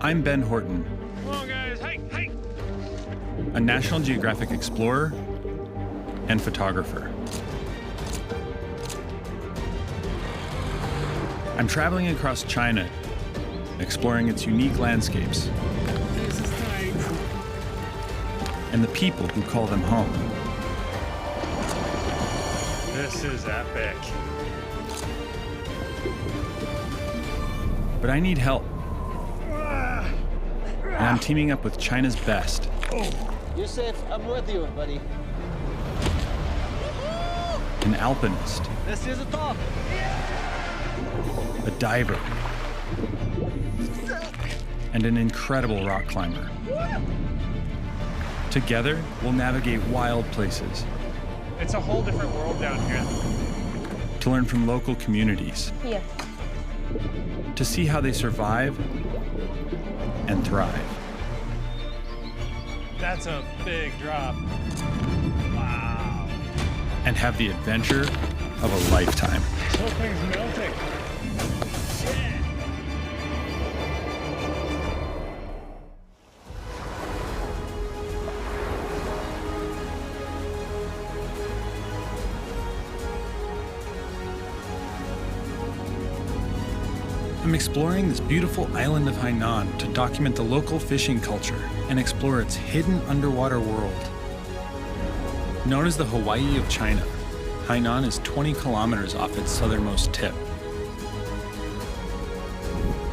I'm Ben Horton, Come on, guys, hike, hike! a National Geographic explorer and photographer. I'm traveling across China, exploring its unique landscapes This is tight. and the people who call them home. This is epic. But I need help, and I'm teaming up with China's best. You're safe. I'm with you, buddy. An alpinist, This is the top. a diver, and an incredible rock climber. Together, we'll navigate wild places It's a whole different world down here. to learn from local communities, Here. to see how they survive and thrive. That's a big drop. Wow. And have the adventure of a lifetime. This whole thing's melting. Shit. I'm exploring this beautiful island of Hainan to document the local fishing culture and explore its hidden underwater world. Known as the Hawaii of China, Hainan is 20 kilometers off its southernmost tip.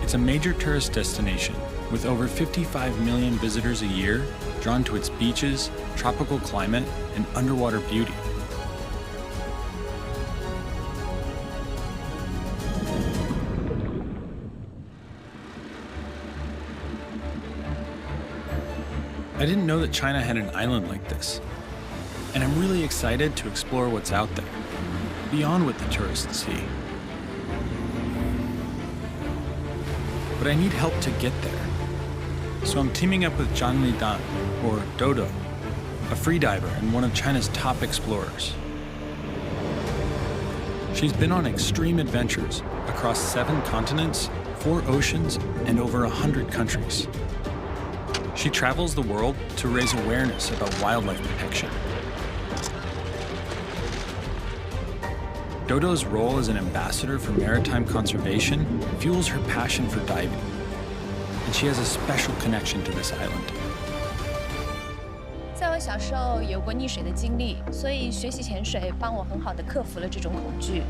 It's a major tourist destination with over 55 million visitors a year drawn to its beaches, tropical climate, and underwater beauty. I didn't know that China had an island like this, and I'm really excited to explore what's out there, beyond what the tourists see. But I need help to get there, so I'm teaming up with Zhang Lidan, or Dodo, a freediver and one of China's top explorers. She's been on extreme adventures across 7 continents, 4 oceans, and over 100 countries. She travels the world to raise awareness about wildlife protection. Dodo's role as an ambassador for maritime conservation fuels her passion for diving, and she has a special connection to this island. 在我小时候有过溺水的经历，所以学习潜水帮我很好地克服了这种恐惧。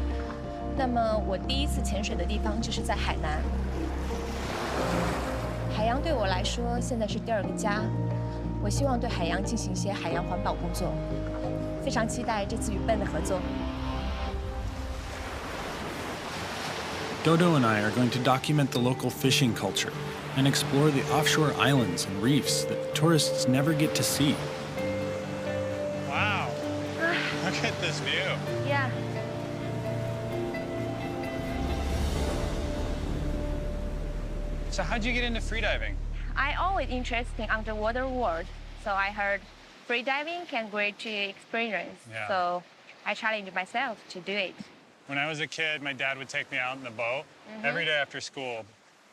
那么我第一次潜水的地方就是在海南。海洋对我来说现在是第2个家，我希望对海洋进行一些海洋环保工作，非常期待这次与Ben的合作。Dodo and I are going to document the local fishing culture and explore the offshore islands and reefs that tourists never get to see. Wow. Look at this view. Yeah. So how'd you get into freediving? I always interested in underwater world, so I heard freediving can great experience. Yeah. So I challenged myself to do it. When I was a kid, my dad would take me out in the boat every day after school,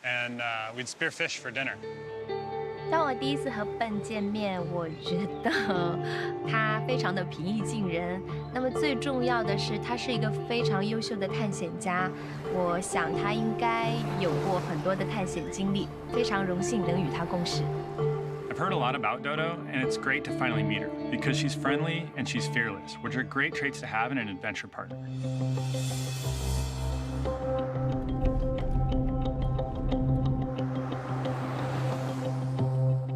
and we'd spear fish for dinner. 当我第一次和Ben见面，我觉得他非常的平易近人。那么最重要的是，他是一个非常优秀的探险家。我想他应该有过很多的探险经历，非常荣幸能与他共事。I've heard a lot about Dodo, and it's great to finally meet her because she's friendly and she's fearless, which are great traits to have in an adventure partner.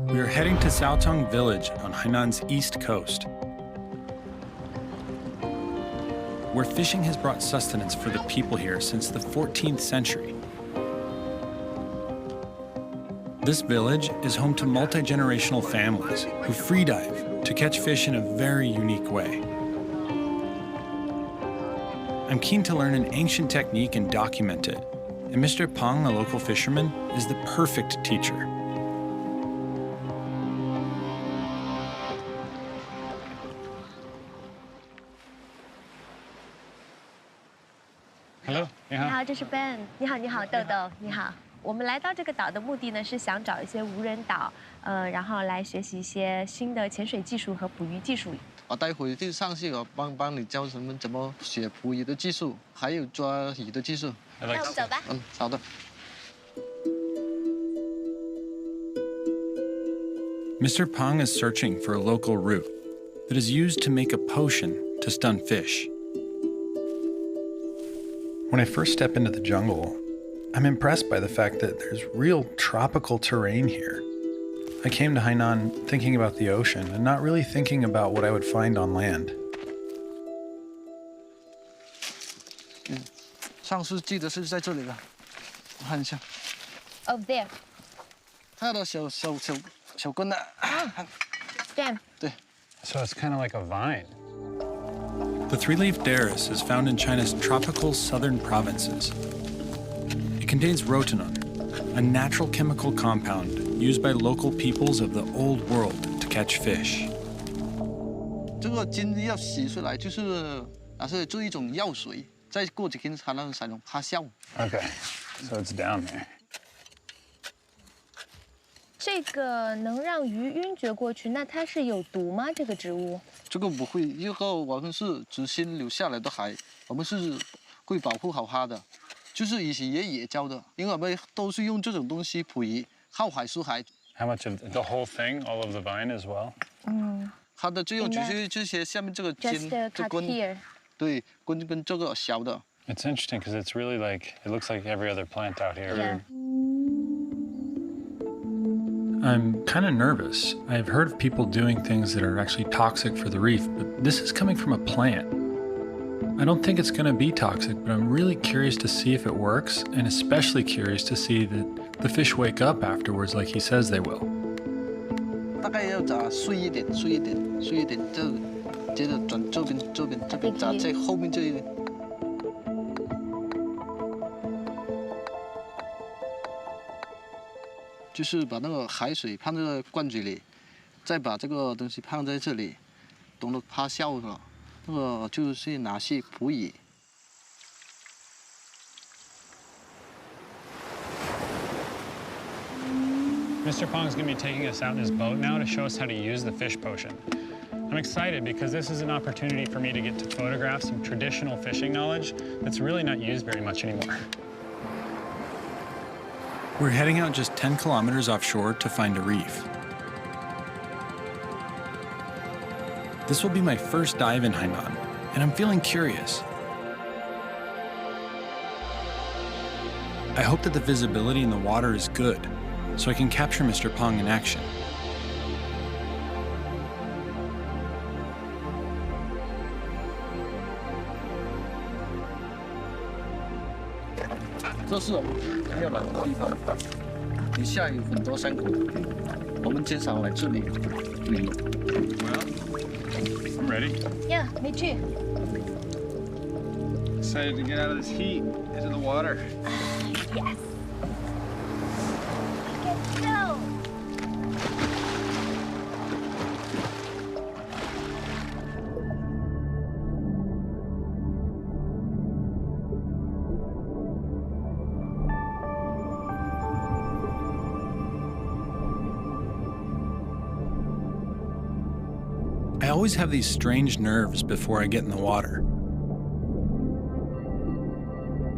We are heading to Saotong Village on Hainan's east coast, where fishing has brought sustenance for the people here since the 14th century. This village is home to multi-generational families who freedive to catch fish in a very unique way. I'm keen to learn an ancient technique and document it, and Mr. Pang, a local fisherman, is the perfect teacher. Hello. 你好，这是 Ben。你好，你好，豆豆，你好。我们来到这个岛的目的呢，是想找一些无人岛，然后来学习一些新的潜水技术和捕鱼技术。我待会就上去帮你教他们怎么学捕鱼的技术，还有抓鱼的技术。那我们走吧。好的。Mr. Pang is searching for a local root that is used to make a potion to stun fish. When I first step into the jungle, I'm impressed by the fact that there's real tropical terrain here. I came to Hainan thinking about the ocean and not really thinking about what I would find on land. 上次记得是在这里吧？我看一下。Over there. 它的小根呢？这样。对。So it's kind of like a vine. The three-leaf derris is found in China's tropical southern provinces. It contains rotenone, a natural chemical compound used by local peoples of the Old World to catch fish. 这个筋要洗出来，是做一种药水，再过几天才能发酵。Okay, so it's down there. 这个能让鱼晕厥过去，那它是有毒吗？这个植物？这个不会，以后我们是只先留下来的海，我们是会保护好它的。就是以前爷爷教的，因为我们都是用这种东西捕鱼，靠海输海。How much of the whole thing, all of the vine as well? 它的作用就是这些下面这个尖，这根，对，根跟这个小的。It's interesting because it's really like it looks like every other plant out here. Yeah. I'm kind of nervous. I've heard of people doing things that are actually toxic for the reef, but this is coming from a plant. I don't think it's going to be toxic, but I'm really curious to see if it works, and especially curious to see that the fish wake up afterwards like he says they will. 大概要炸碎一点，接着转这边炸在后面这一边。就是把那个海水放在罐子里，再把这个东西放在这里，等它发酵了，那个就是拿去捕鱼。Mr. Pong's going to be taking us out in his boat now to show us how to use the fish potion. I'm excited because this is an opportunity for me to get to photograph some traditional fishing knowledge that's really not used very much anymore. We're heading out just 10 kilometers offshore to find a reef. This will be my first dive in Hainan, and I'm feeling curious. I hope that the visibility in the water is good, so I can capture Mr. Pong in action. 这是我们要来的地方，底下有很多山谷，我们经常来这里捕鱼。Well, I'm ready. Yeah, me too. Excited to get out of this heat into the water. Yes. Let's go. I always have these strange nerves before I get in the water.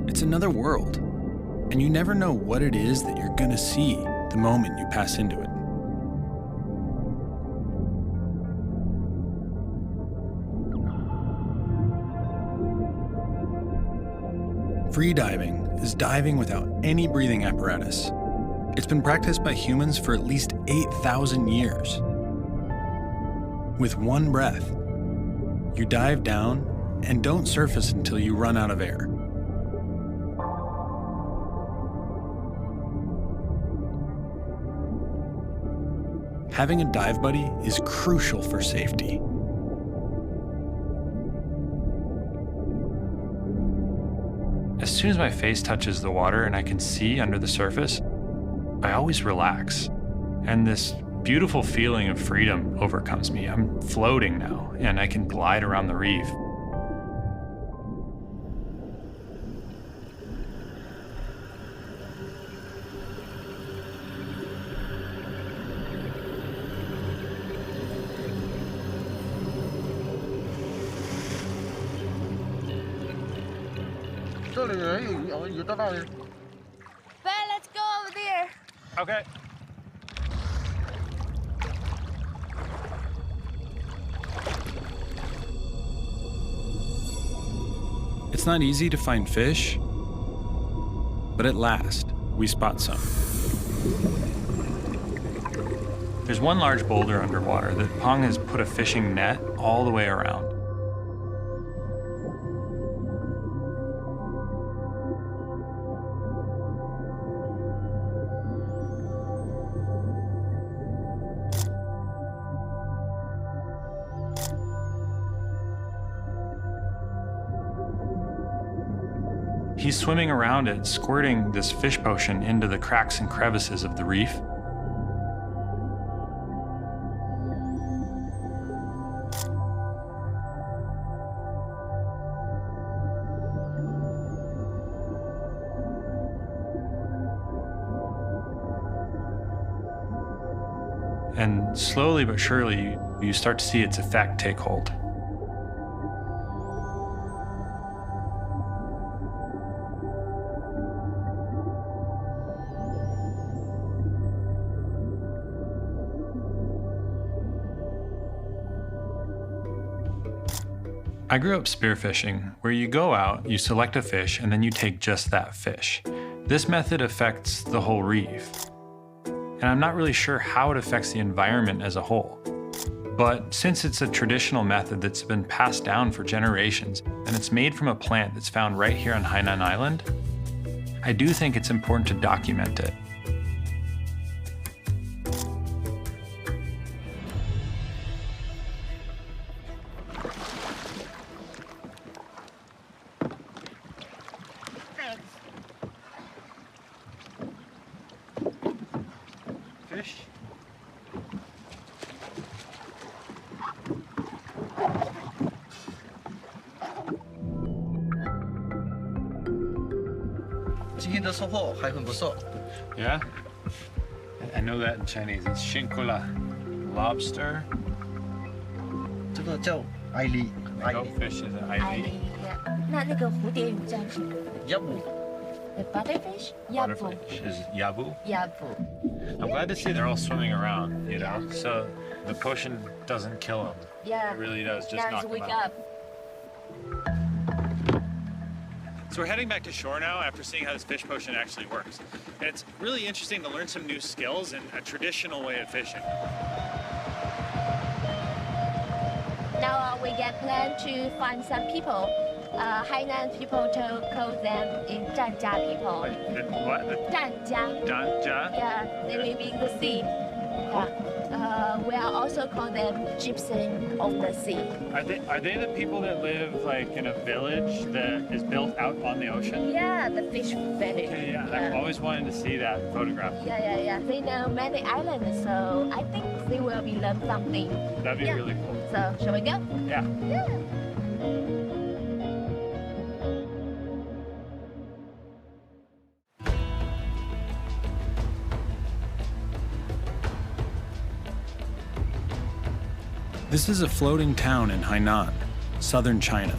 It's another world, and you never know what it is that you're gonna see the moment you pass into it. Freediving is diving without any breathing apparatus. It's been practiced by humans for at least 8,000 years. With one breath, you dive down and don't surface until you run out of air. Having a dive buddy is crucial for safety. As soon as my face touches the water and I can see under the surface, I always relax. And this beautiful feeling of freedom overcomes me. I'm floating now, and I can glide around the reef. 鱼到那里。But let's go over there. Okay. It's not easy to find fish, but at last, we spot some. There's one large boulder underwater that Pong has put a fishing net all the way around. He's swimming around it, squirting this fish potion into the cracks and crevices of the reef. And slowly but surely, you start to see its effect take hold. I grew up spearfishing, where you go out, you select a fish, and then you take just that fish. This method affects the whole reef. And I'm not really sure how it affects the environment as a whole. But since it's a traditional method that's been passed down for generations, and it's made from a plant that's found right here on Hainan Island, I do think it's important to document it. Fish. Yeah? I know that in Chinese. It's shinkula. Lobster. 这个叫艾丽， Goatfish is an ivy. 那个蝴蝶鱼叫什么鸭母。 ？The butterfish? Yabu. Butterfish is yabu. Yabu. I'm glad to see they're all swimming around, you know? So the potion doesn't kill them. Yeah. It really does just Now knock it's them wake out. up. So we're heading back to shore now after seeing how this fish potion actually works. And it's really interesting to learn some new skills and a traditional way of fishing. Now we get plan to find some people. Hainan people call them in Zhanjia people. What? Zhanjia. Danja? Yeah, they live in the sea. Yeah. We are also call them gypsy of the sea. Are they the people that live like in a village that is built out on the ocean? Yeah, the fish village. Okay, yeah, I've always wanted to see that photograph. Yeah. They know many islands, so I think they will be learn something. That'd be really cool. So, shall we go? Yeah. This is a floating town in Hainan, southern China.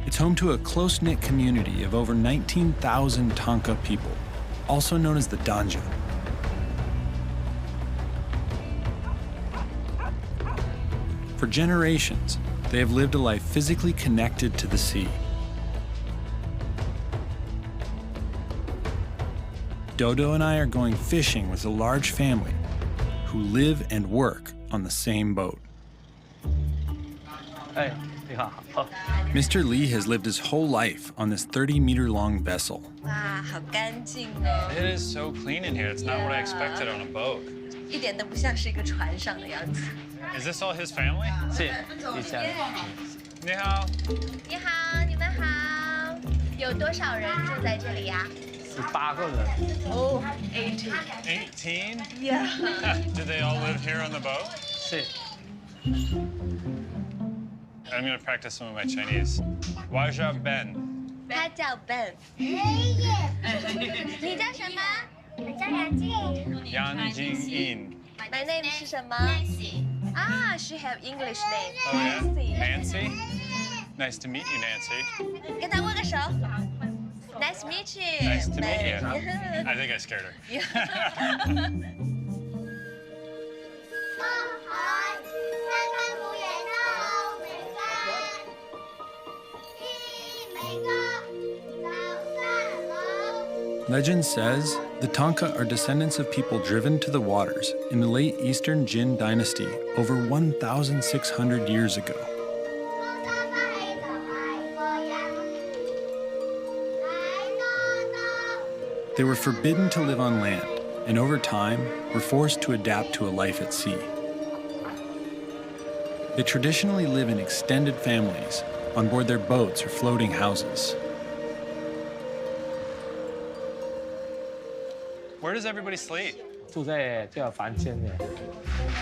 It's home to a close-knit community of over 19,000 Tanka people, also known as the Danja. For generations, they have lived a life physically connected to the sea. Dodo and I are going fishing with a large family who live and work on the same boat. Hey, Mr. Lee has lived his whole life on this 30-meter-long vessel. 哇，好干净哦， It is so clean in here. It's not what I expected on a boat. 一点都不像是一个船上的样子。 Is this all his family? 是一家人。你好。你好，你们好，有多少人住在这里呀18个人。哦，18。 18? Yeah. Do they all live here on the boat? 是。 I'm going to practice some of my Chinese. Wajia Ben. 他叫 Ben。你叫什么？我叫杨静。Yang Jing In. My name 是什么？ Ah, she have English name. Oh, yeah? Nancy. Nancy? Nice to meet you, Nancy. 跟她握个手。Nice to meet you. Nice to meet you. I think I scared her. 'Legend says the Tanka are descendants of people driven to the waters in the late Eastern Jin dynasty over 1,600 years ago. They were forbidden to live on land, and over time were forced to adapt to a life at sea. They traditionally live in extended families on board their boats or floating houses. Where does everybody sleep? 住在这个房间里。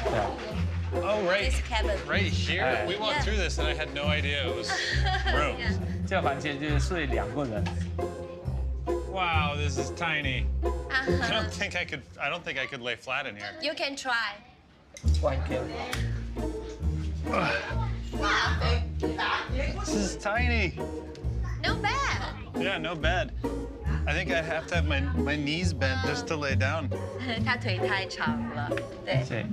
对。 Oh, right. This cabin. Right here? We walked through this and I had no idea it was rooms. 这个房间就是睡2个人。 Wow, this is tiny. I Uh-huh. don't think I could lay flat in here. You can try. 关键。 This is tiny. No bad. Yeah, no bed. I think I'd have to have my knees bent just to lay down. 她腿太长了，对。对。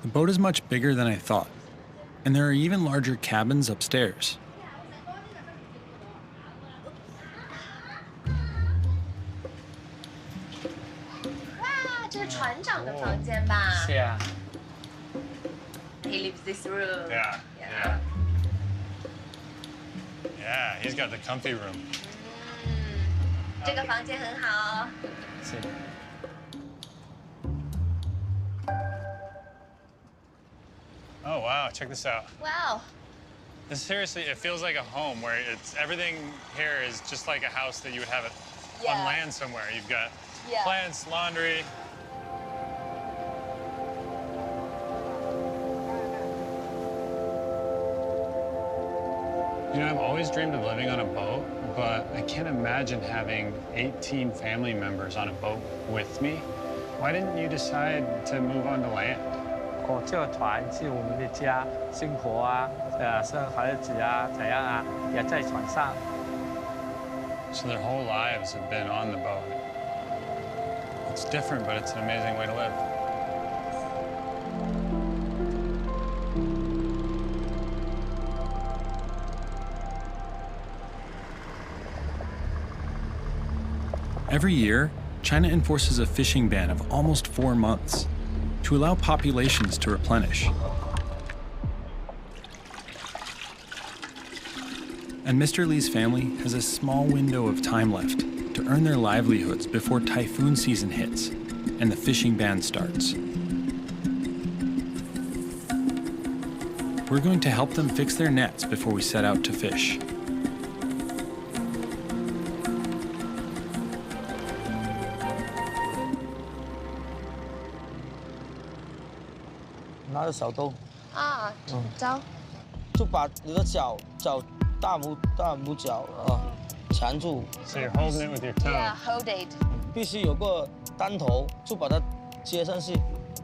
The boat is much bigger than I thought, and there are even larger cabins upstairs. 哇，这是船长的房间吧？是啊。 He lives this room. Yeah. Yeah, he's got the comfy room. 这个房间很好哦。是。 Oh, wow, check this out. Wow. This seriously, it feels like a home where everything here is just like a house that you would have on land somewhere. You've got plants, laundry. You know, I've always dreamed of living on a boat, but I can't imagine having 18 family members on a boat with me. Why didn't you decide to move onto land? 这个船是我们的家，生活啊，生孩子啊，怎样啊，也在船上。 So their whole lives have been on the boat. It's different, but it's an amazing way to live. Every year, China enforces a fishing ban of almost 4 months to allow populations to replenish. And Mr. Li's family has a small window of time left to earn their livelihoods before typhoon season hits and the fishing ban starts. We're going to help them fix their nets before we set out to fish. 拿着小兜，啊，走。就把你的大拇脚缠住， So you're holding it with your toe. Yeah, hold it. 必须有个单头，就把它接上去，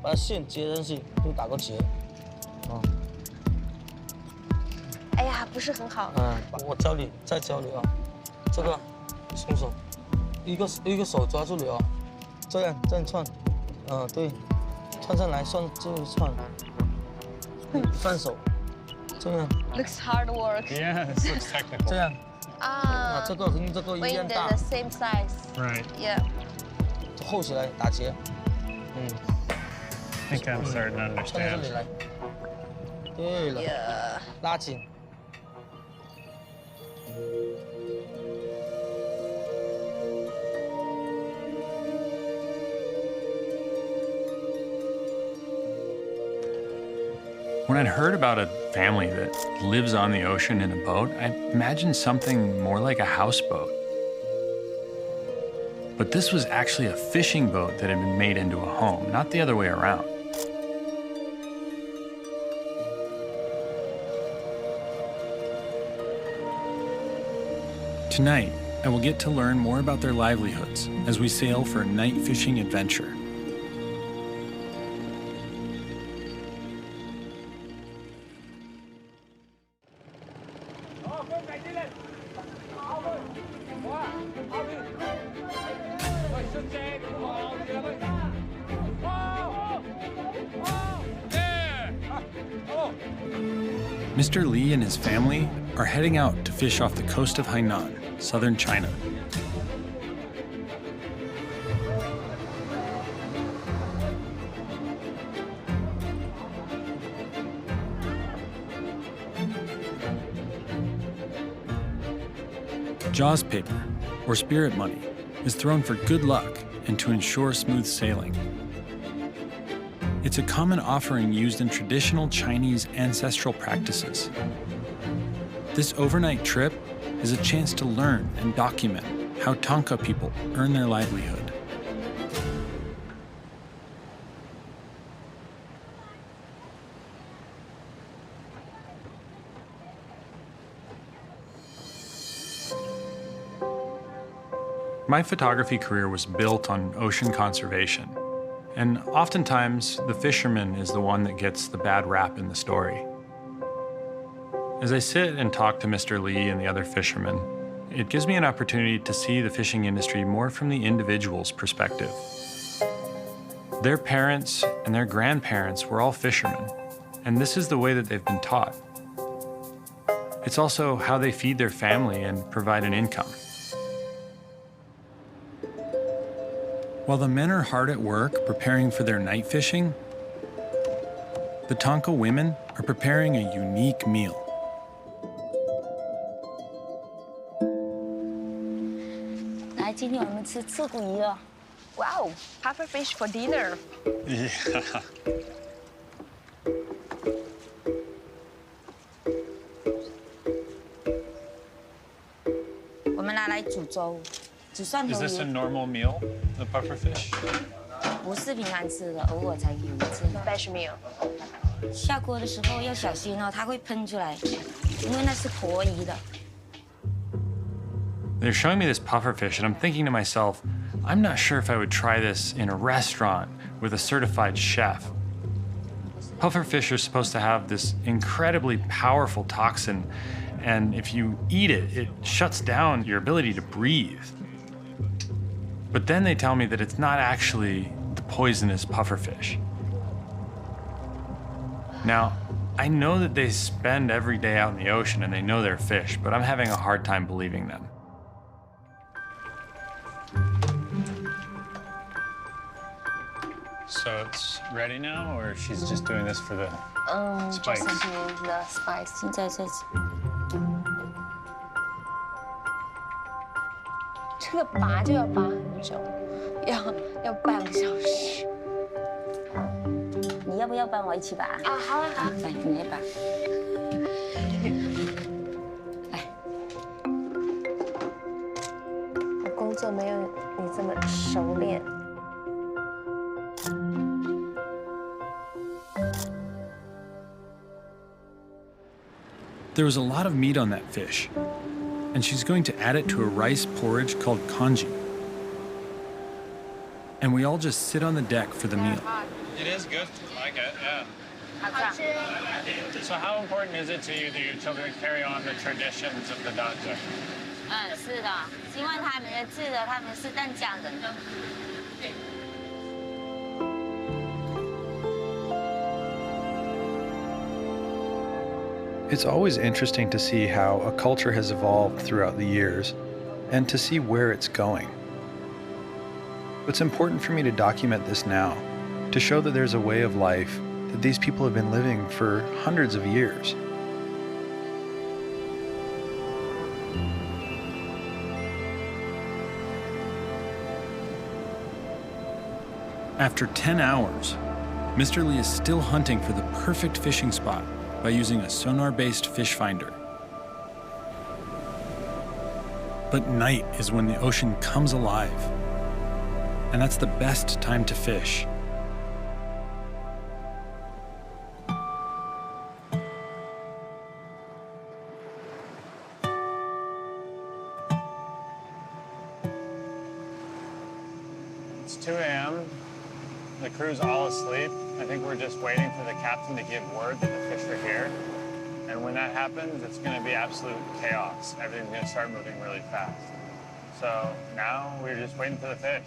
把它线接上去，就打个结。哎呀，不是很好。我教你，再教你啊，这个松手，一个手抓住你啊，这样串，对，串上来算就是串，放手，这样， Looks hard work. Yeah, this looks technical. 这样，啊，这个跟这个一 We're 样 in the 大， same size. Right. Yeah. 扣起来打结， I think I'm starting to 穿这 understand. 里来，对了， Yeah. 拉紧。 When I'd heard about a family that lives on the ocean in a boat, I imagined something more like a houseboat. But this was actually a fishing boat that had been made into a home, not the other way around. Tonight, I will get to learn more about their livelihoods as we sail for a night fishing adventure. Mr. Li and his family are heading out to fish off the coast of Hainan, southern China. Jaws paper, or spirit money, is thrown for good luck and to ensure smooth sailing. It's a common offering used in traditional Chinese ancestral practices. This overnight trip is a chance to learn and document how Tanka people earn their livelihood. My photography career was built on ocean conservation, and oftentimes the fisherman is the one that gets the bad rap in the story. As I sit and talk to Mr. Li and the other fishermen, it gives me an opportunity to see the fishing industry more from the individual's perspective. Their parents and their grandparents were all fishermen, and this is the way that they've been taught. It's also how they feed their family and provide an income. While the men are hard at work preparing for their night fishing, the Tanka women are preparing a unique meal. Wow, puffer fish for dinner. Yeah. 我们拿来煮粥，煮蒜头 Is this a 鱼， normal meal, the puffer fish? 不是平常吃的，偶尔才有一次。 Special meal. 下锅的时候要小心哦，它会喷出来，因为那是活鱼的。 They're showing me this puffer fish, and I'm thinking to myself, I'm not sure if I would try this in a restaurant with a certified chef. Puffer fish are supposed to have this incredibly powerful toxin, and if you eat it, it shuts down your ability to breathe. But then they tell me that it's not actually the poisonous puffer fish. Now, I know that they spend every day out in the ocean and they know they're fish, but I'm having a hard time believing them. So it's ready now, or she's just doing this for the spikes? Just doing the spice. 现在在这个拔就要拔很久，要半个小时。你要不要帮我一起拔？啊，好啊，好啊。来，你来拔。来，我工作没有你这么熟练。 There was a lot of meat on that fish, and she's going to add it to a rice porridge called congee. And we all just sit on the deck for the meal. It is good. I like it, yeah. So how important is it to you that your children carry on the traditions of the Danja? 是的，因为他们的字的，他们是淡江人。 It's always interesting to see how a culture has evolved throughout the years and to see where it's going. It's important for me to document this now, to show that there's a way of life that these people have been living for hundreds of years. After 10 hours, Mr. Li is still hunting for the perfect fishing spot by using a sonar-based fish finder. But night is when the ocean comes alive, and that's the best time to fish. It's 2 a.m. The crew's all asleep. I think we're just waiting for the captain to give word that the fish are here. And when that happens, it's going to be absolute chaos. Everything's going to start moving really fast. So now we're just waiting for the fish.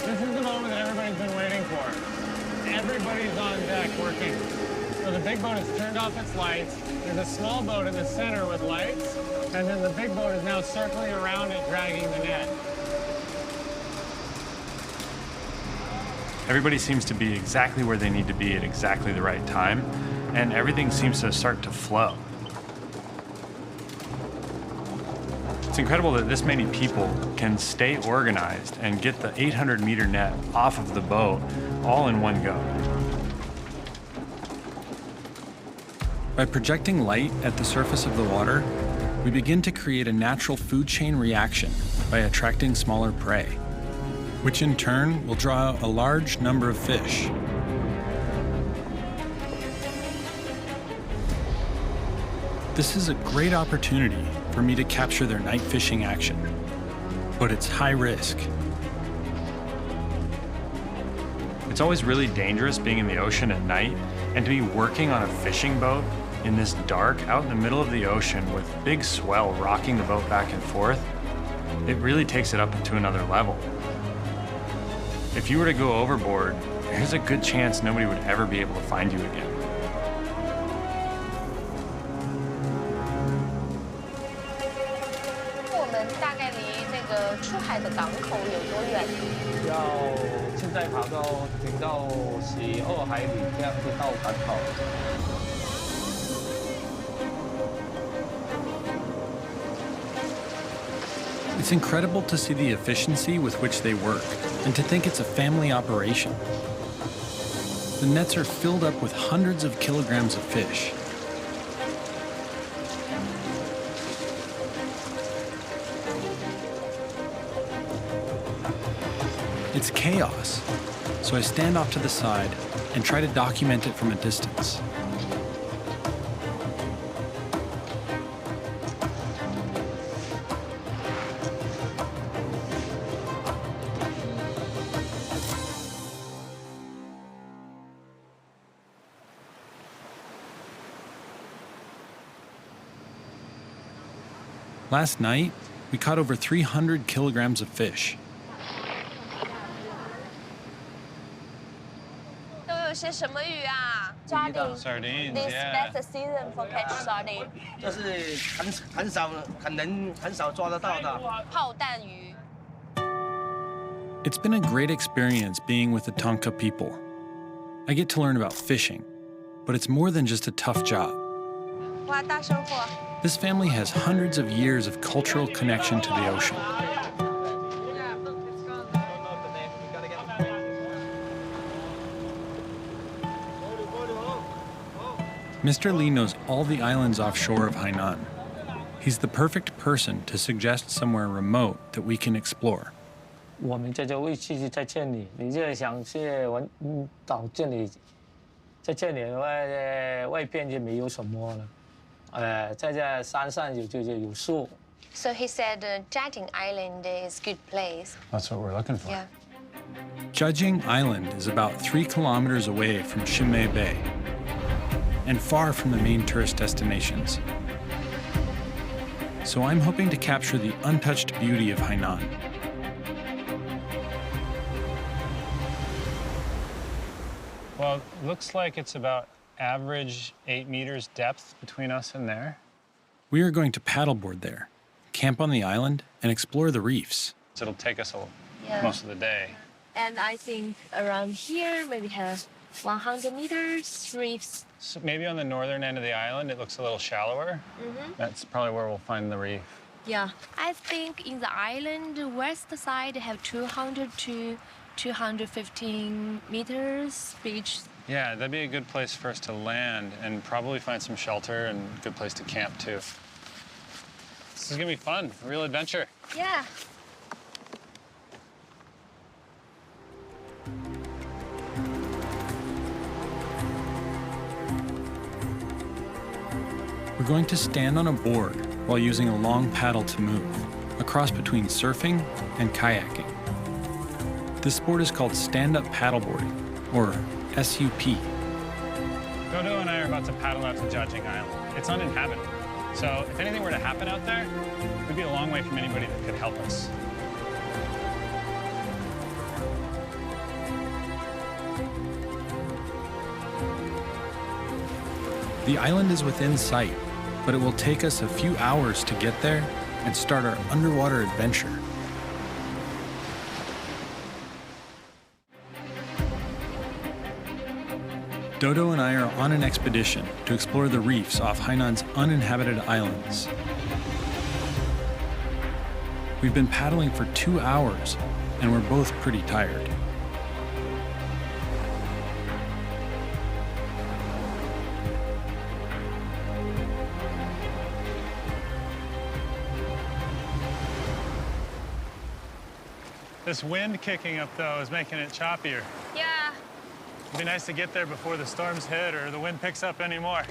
This is the moment that everybody's been waiting for. Everybody's on deck working. So the big boat has turned off its lights. There's a small boat in the center with lights, and then the big boat is now circling around it, dragging the net. Everybody seems to be exactly where they need to be at exactly the right time, and everything seems to start to flow. It's incredible that this many people can stay organized and get the 800-meter net off of the boat all in one go. By projecting light at the surface of the water, we begin to create a natural food chain reaction by attracting smaller prey, which in turn will draw a large number of fish. This is a great opportunity for me to capture their night fishing action, but it's high risk. It's always really dangerous being in the ocean at night, and to be working on a fishing boat in this dark, out in the middle of the ocean with big swell rocking the boat back and forth, it really takes it up to another level. If you were to go overboard, there's a good chance nobody would ever be able to find you again. 我们大概离这个出海的港口有多远？要现在跑到停到12海里，这样就到港口。 It's incredible to see the efficiency with which they work, and to think it's a family operation. The nets are filled up with hundreds of kilograms of fish. It's chaos, so I stand off to the side and try to document it from a distance. Last night, we caught over 300 kilograms of fish. 都有些什么鱼啊？Sardine. Sardines, This yeah. that's the season for catch sardine. 这是很少抓得到的。炮弹鱼。 It's been a great experience being with the Tonka people. I get to learn about fishing, but it's more than just a tough job. 哇，大收获！ This family has hundreds of years of cultural connection to the ocean. Mr. Li knows all the islands offshore of Hainan. He's the perfect person to suggest somewhere remote that we can explore. 我们这就会去在这里，你就想去玩到这里，在这里的话，外边就没有什么了。在这山上有树。 So he said Jiajing Island is good place. That's what we're looking for. Yeah. Jiajing Island is about 3 kilometers away from Xinmei Bay and far from the main tourist destinations. So I'm hoping to capture the untouched beauty of Hainan. Well, it looks like it's about average 8 meters depth between us and there. We are going to paddleboard there, camp on the island, and explore the reefs. So it'll take us Yeah. most of the day. And I think around here maybe have 100 meters reefs. So maybe on the northern end of the island, it looks a little shallower. That's probably where we'll find the reef. Yeah. I think in the island west side have 200 to 215 meters beach. Yeah, that'd be a good place for us to land and probably find some shelter and a good place to camp too. This is gonna be fun, a real adventure. Yeah. We're going to stand on a board while using a long paddle to move. a cross between surfing and kayaking. This sport is called stand-up paddleboarding, or SUP. Dodo and I are about to paddle out to Jiajing Island. It's uninhabited, so if anything were to happen out there, we'd be a long way from anybody that could help us. The island is within sight, but it will take us a few hours to get there and start our underwater adventure. Dodo and I are on an expedition to explore the reefs off Hainan's uninhabited islands. We've been paddling for 2 hours, and we're both pretty tired. This wind kicking up, though, is making it choppier. Yeah. It'd be nice to get there before the storms hit or the wind picks up anymore.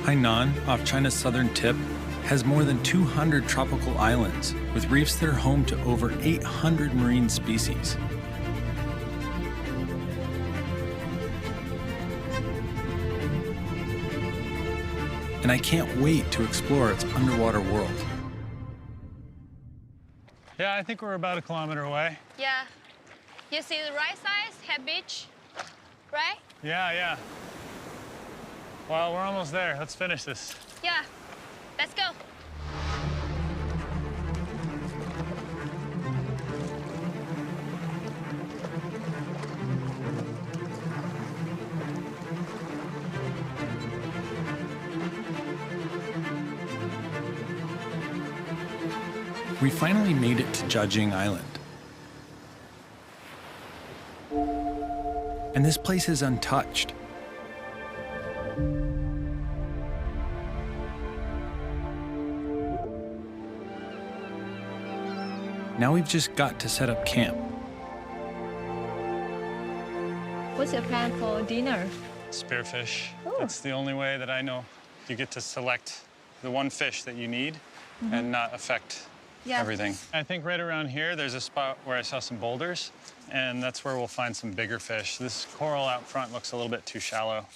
Hainan, off China's southern tip, has more than 200 tropical islands, with reefs that are home to over 800 marine species. And I can't wait to explore its underwater world. Yeah, I think we're about a kilometer away. Yeah. You see the right side, have beach, right? Yeah. Well, we're almost there. Let's finish this. Yeah. Let's go. We finally made it to Jiajing Island. And this place is untouched. Now we've just got to set up camp. What's your plan for dinner? Spearfish. Oh. That's the only way that I know you get to select the one fish that you need and not affect everything. I think right around here, there's a spot where I saw some boulders, and that's where we'll find some bigger fish. This coral out front looks a little bit too shallow.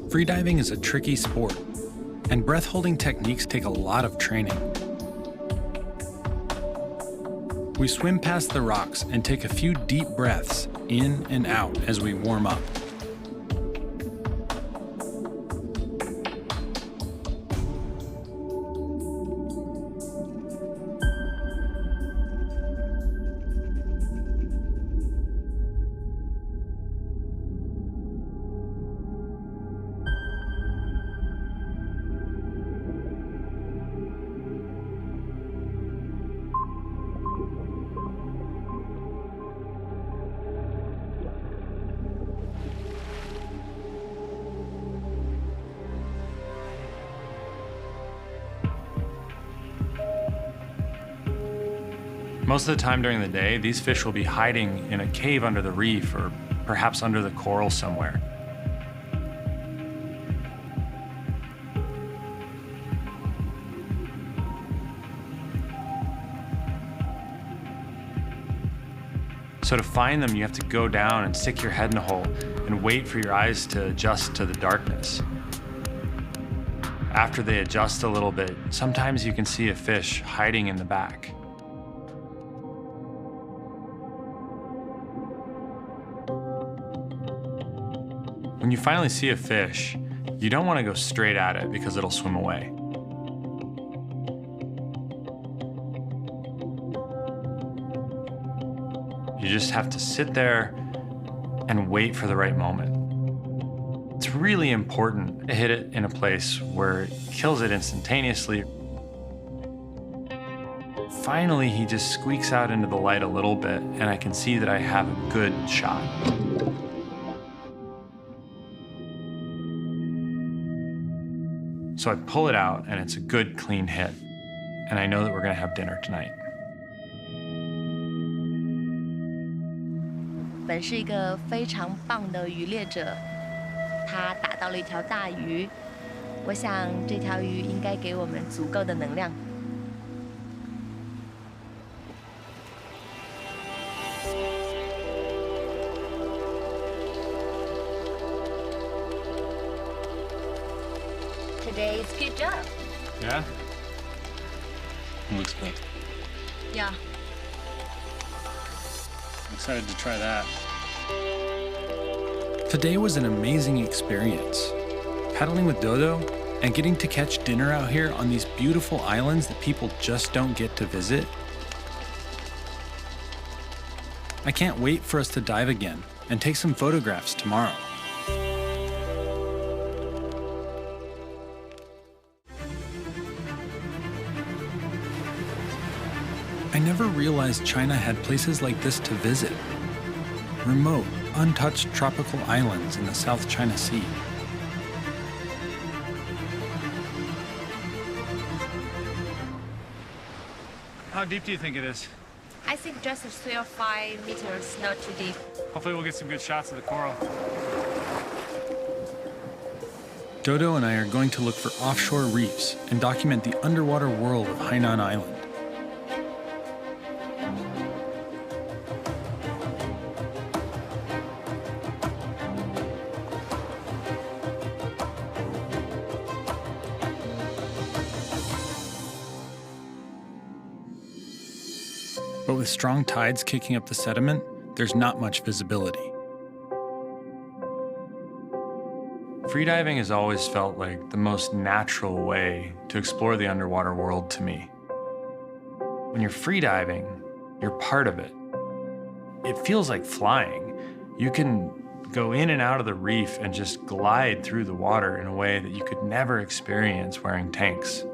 Freediving is a tricky sport, and breath-holding techniques take a lot of training. We swim past the rocks and take a few deep breaths in and out as we warm up. Most of the time during the day, these fish will be hiding in a cave under the reef or perhaps under the coral somewhere. So to find them, you have to go down and stick your head in a hole and wait for your eyes to adjust to the darkness. After they adjust a little bit, sometimes you can see a fish hiding in the back. When you finally see a fish, you don't want to go straight at it because it'll swim away. You just have to sit there and wait for the right moment. It's really important to hit it in a place where it kills it instantaneously. Finally, he just squeaks out into the light a little bit, and I can see that I have a good shot. So I pull it out, and it's a good, clean hit. and I know that we're going to have dinner tonight. 本是一个非常棒的渔猎者，他打到了一条大鱼。我想这条鱼应该给我们足够的能量。Today's good job. Yeah? Looks good. Yeah. I'm excited to try that. Today was an amazing experience. Paddling with Dodo and getting to catch dinner out here on these beautiful islands that people just don't get to visit. I can't wait for us to dive again and take some photographs tomorrow. I never realized China had places like this to visit. Remote, untouched tropical islands in the South China Sea. How deep do you think it is? I think just 3 or 5 meters, not too deep. Hopefully we'll get some good shots of the coral. Dodo and I are going to look for offshore reefs and document the underwater world of Hainan Island. But with strong tides kicking up the sediment, there's not much visibility. Freediving has always felt like the most natural way to explore the underwater world to me. When you're freediving, you're part of it. It feels like flying. You can go in and out of the reef and just glide through the water in a way that you could never experience wearing tanks.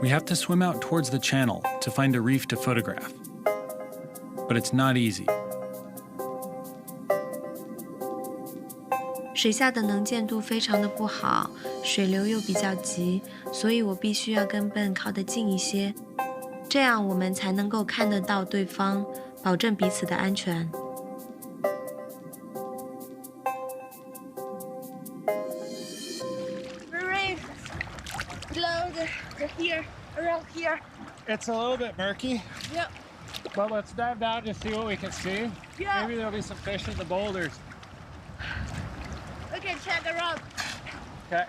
We have to swim out towards the channel to find a reef to photograph. But it's not easy. 水下的能见度非常的不好，水流又比较急，所以我必须要跟笨靠得近一些，这样我们才能够看得到对方，保证彼此的安全。Here, around here. It's a little bit murky. Yep. But let's dive down to see what we can see. Yeah. Maybe there'll be some fish in the boulders. We can check around. Okay.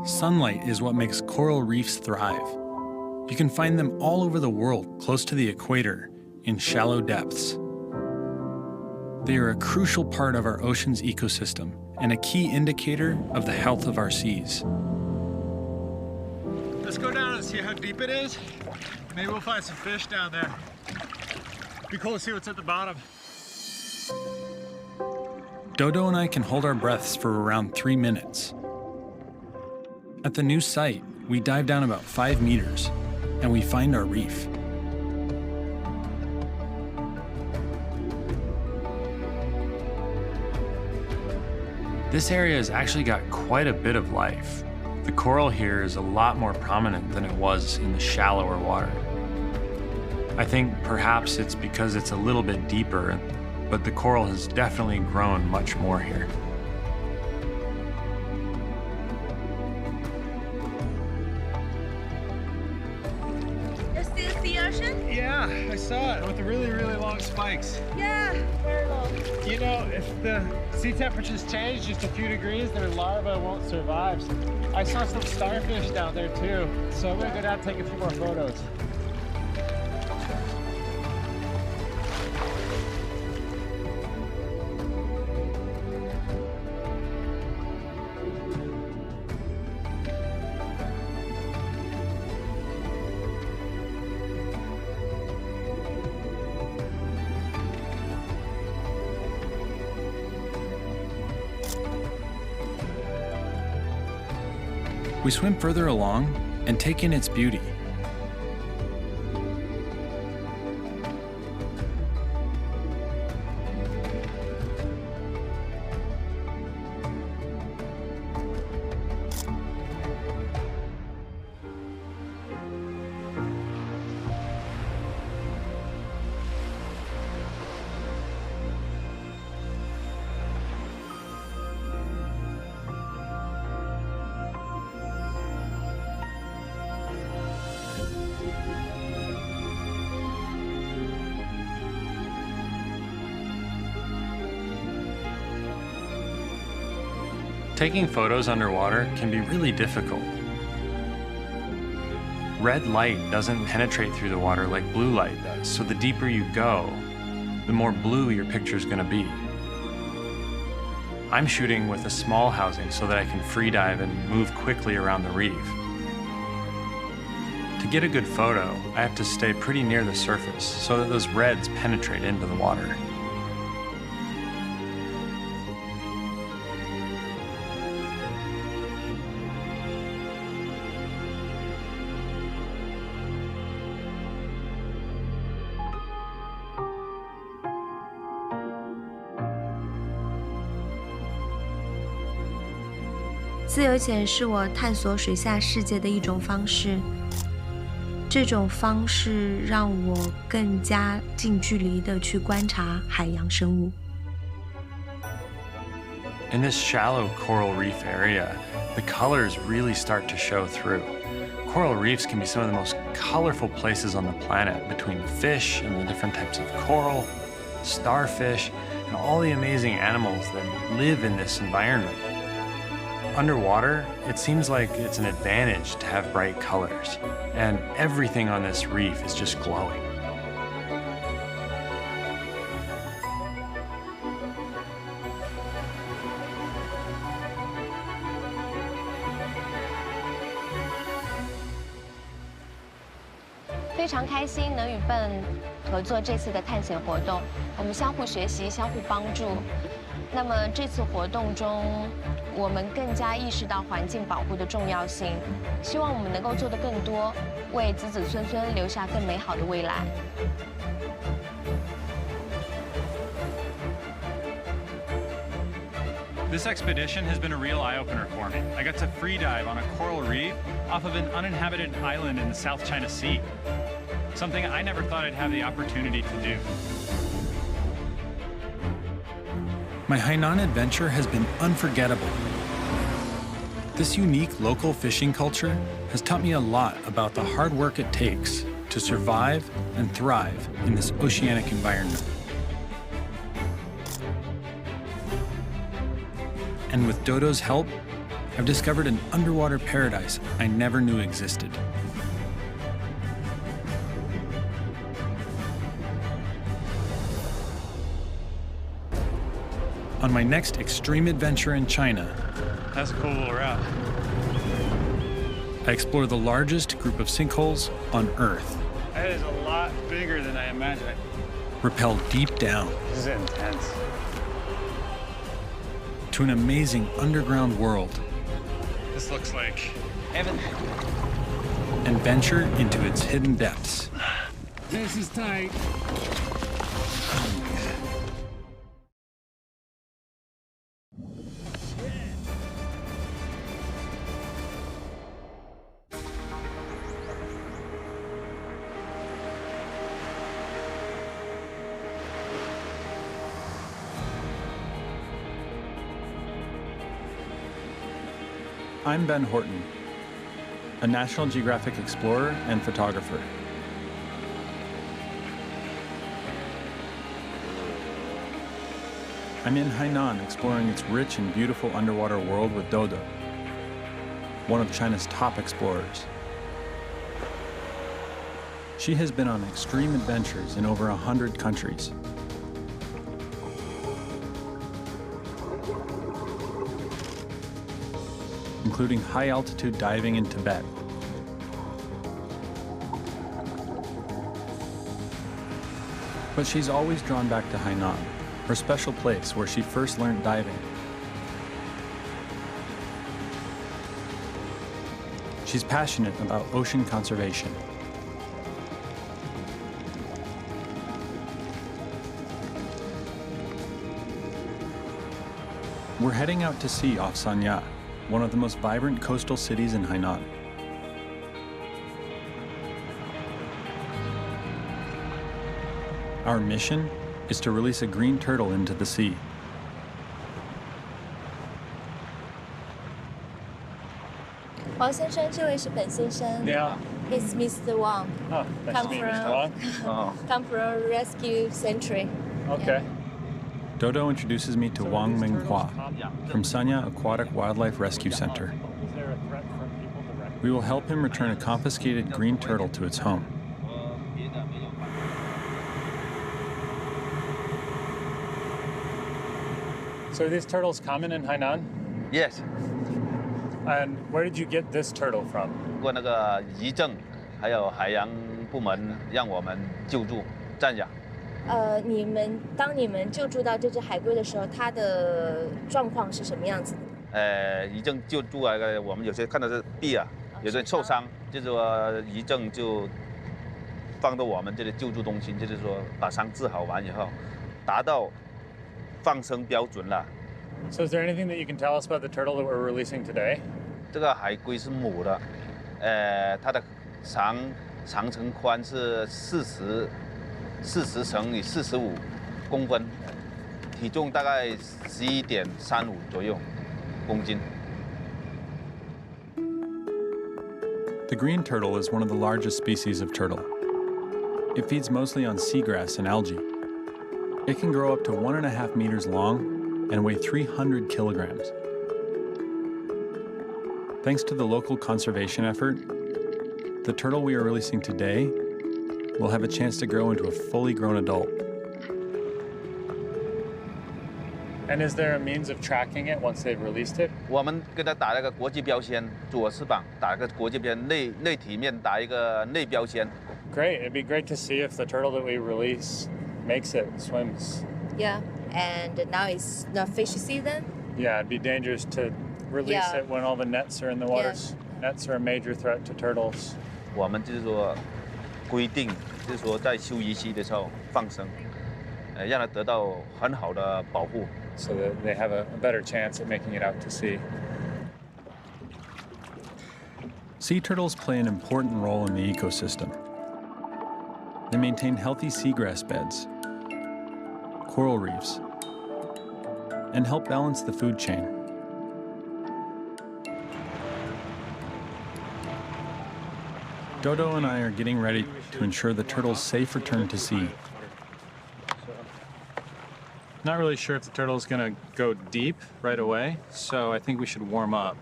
Sunlight is what makes coral reefs thrive. You can find them all over the world close to the equator in shallow depths. They are a crucial part of our ocean's ecosystem and a key indicator of the health of our seas. Let's go down and see how deep it is. Maybe we'll find some fish down there. Be cool to see what's at the bottom. Dodo and I can hold our breaths for around 3 minutes. At the new site, we dive down about 5 meters and we find our reef. This area has actually got quite a bit of life. The coral here is a lot more prominent than it was in the shallower water. I think perhaps it's because it's a little bit deeper, but the coral has definitely grown much more here. You still see ocean? Yeah, I saw it with the really, really long spikes. Yeah, very long. You know, if the sea temperatures change just a few degrees, their larvae won't survive. So I saw some starfish down there too. So I'm gonna go down and take a few more photos. We swim further along and take in its beauty. Taking photos underwater can be really difficult. Red light doesn't penetrate through the water like blue light does, so the deeper you go, the more blue your picture's gonna be. I'm shooting with a small housing so that I can free dive and move quickly around the reef. To get a good photo, I have to stay pretty near the surface so that those reds penetrate into the water. 自由潜是我探索水下世界的一种方式。这种方式让我更加近距离地去观察海洋生物。In this shallow coral reef area, the colors really start to show through. Coral reefs can be some of the most colorful places on the planet, between fish and the different types of coral, starfish, and all the amazing animals that live in this environment. Underwater, it seems like it's an advantage to have bright colors, and everything on this reef is just glowing. "非常开心能与笨合作这次的探险活动，我们相互学习，相互帮助。那么这次活动中，我们更加意识到环境保护的重要性，希望我们能够做得更多，为子子孙孙留下更美好的未来。This expedition has been a real eye-opener for me. I got to free dive on a coral reef off of an uninhabited island in the South China Sea. Something I never thought I'd have the opportunity to do. My Hainan adventure has been unforgettable. This unique local fishing culture has taught me a lot about the hard work it takes to survive and thrive in this oceanic environment. And with Dodo's help, I've discovered an underwater paradise I never knew existed. On my next extreme adventure in China, That's a cool little route. I explore the largest group of sinkholes on Earth, That is a lot bigger than I imagined. rappel deep down This is intense. to an amazing underground world, This looks like heaven. and venture into its hidden depths. This is tight. I'm Ben Horton, a National Geographic explorer and photographer. I'm in Hainan exploring its rich and beautiful underwater world with Dodo, one of China's top explorers. She has been on extreme adventures in over 100 countries. Including high-altitude diving in Tibet. But she's always drawn back to Hainan, her special place where she first learned diving. She's passionate about ocean conservation. We're heading out to sea off Sanya, one of the most vibrant coastal cities in Hainan. Our mission is to release a green turtle into the sea. Wang 先生，这位是本先生。Yeah. He's Mr. Wang. Oh, nice to meet you, Mr. Wong. Come from rescue century. Okay. Dodo introduces me to Wang Minghua from Sanya Aquatic Wildlife Rescue Center. We will help him return a confiscated green turtle to its home. So are these turtles common in Hainan? Yes. And where did you get this turtle from? 过那个遗证，还有海洋部门让我们救助暂养。当你们救助到这只海龟的时候，它的状况是什么样子的？遗证救助啊，我们有些看到是臂啊，有些受伤，就是说遗证就放到我们这里救助中心，就是说把伤治好完以后，达到放生标准了。So is there anything that you can tell us about the turtle that we're releasing today? 这个海龟是母的，它的长乘宽是40乘以45公分，体重大概11.35左右公斤。The green turtle is one of the largest species of turtle. It feeds mostly on seagrass and algae. It can grow up to 1.5 meters long and weigh 300 kilograms. Thanks to the local conservation effort, the turtle we are releasing today will have a chance to grow into a fully grown adult. And is there a means of tracking it once they've released it? 我们给它打了个国际标签，左翅膀打个国际标签，内体面打一个内标签。Great. It'd be great to see if the turtle that we release makes it, swims. Yeah, and now it's the fish season. Yeah, it'd be dangerous to release it when all the nets are in the waters. Nets are a major threat to turtles. 我们就是说规定，就是说在休渔期的时候放生，让它得到很好的保护。So that they have a better chance at making it out to sea. Sea turtles play an important role in the ecosystem. They maintain healthy seagrass beds, coral reefs, and help balance the food chain. Dodo and I are getting ready to ensure the turtle's safe return to sea. Not really sure if the turtle's gonna go deep right away, so I think we should warm up,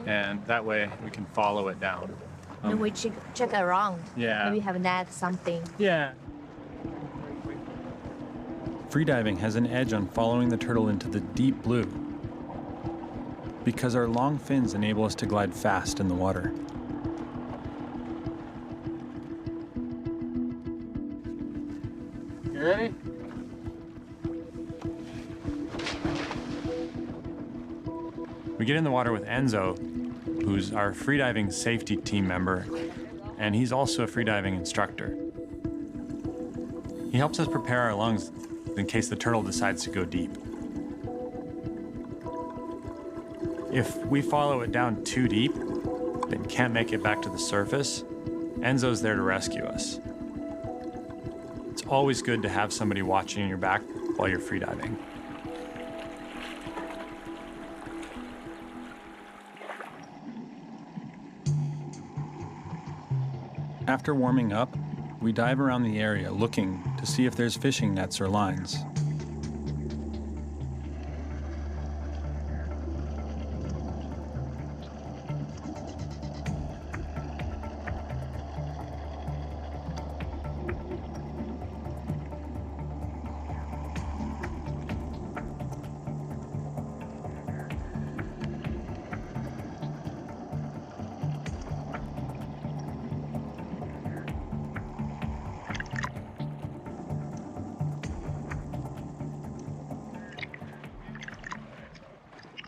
and that way we can follow it down. And we check around. Yeah. Maybe have net something. Yeah. Freediving has an edge on following the turtle into the deep blue because our long fins enable us to glide fast in the water. You ready? We get in the water with Enzo, who's our freediving safety team member, and he's also a freediving instructor. He helps us prepare our lungs in case the turtle decides to go deep. If we follow it down too deep and can't make it back to the surface, Enzo's there to rescue us. It's always good to have somebody watching your back while you're freediving. After warming up, we dive around the area looking to see if there's fishing nets or lines.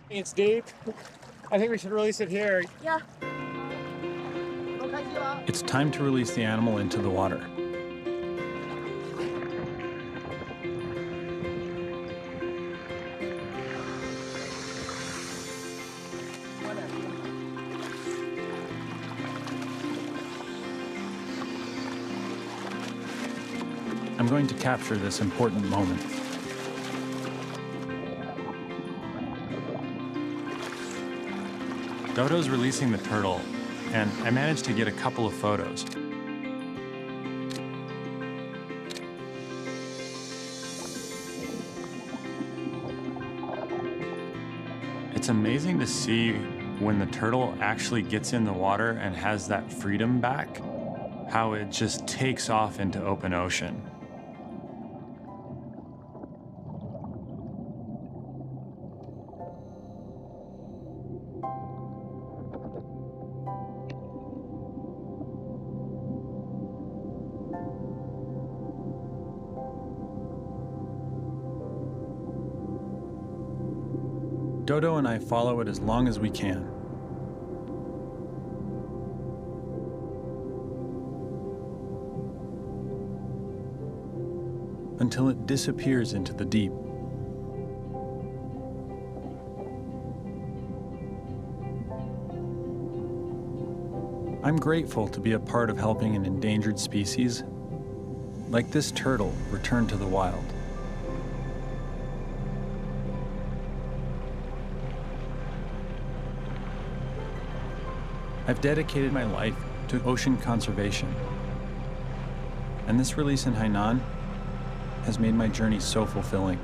It's deep. I think we should release it here. Yeah. It's time to release the animal into the water. I'm going to capture this important moment. Dodo's releasing the turtle, and I managed to get a couple of photos. It's amazing to see when the turtle actually gets in the water and has that freedom back, how it just takes off into open ocean. Dodo and I follow it as long as we can. Until it disappears into the deep. I'm grateful to be a part of helping an endangered species, like this turtle, return to the wild. I've dedicated my life to ocean conservation, and this release in Hainan has made my journey so fulfilling.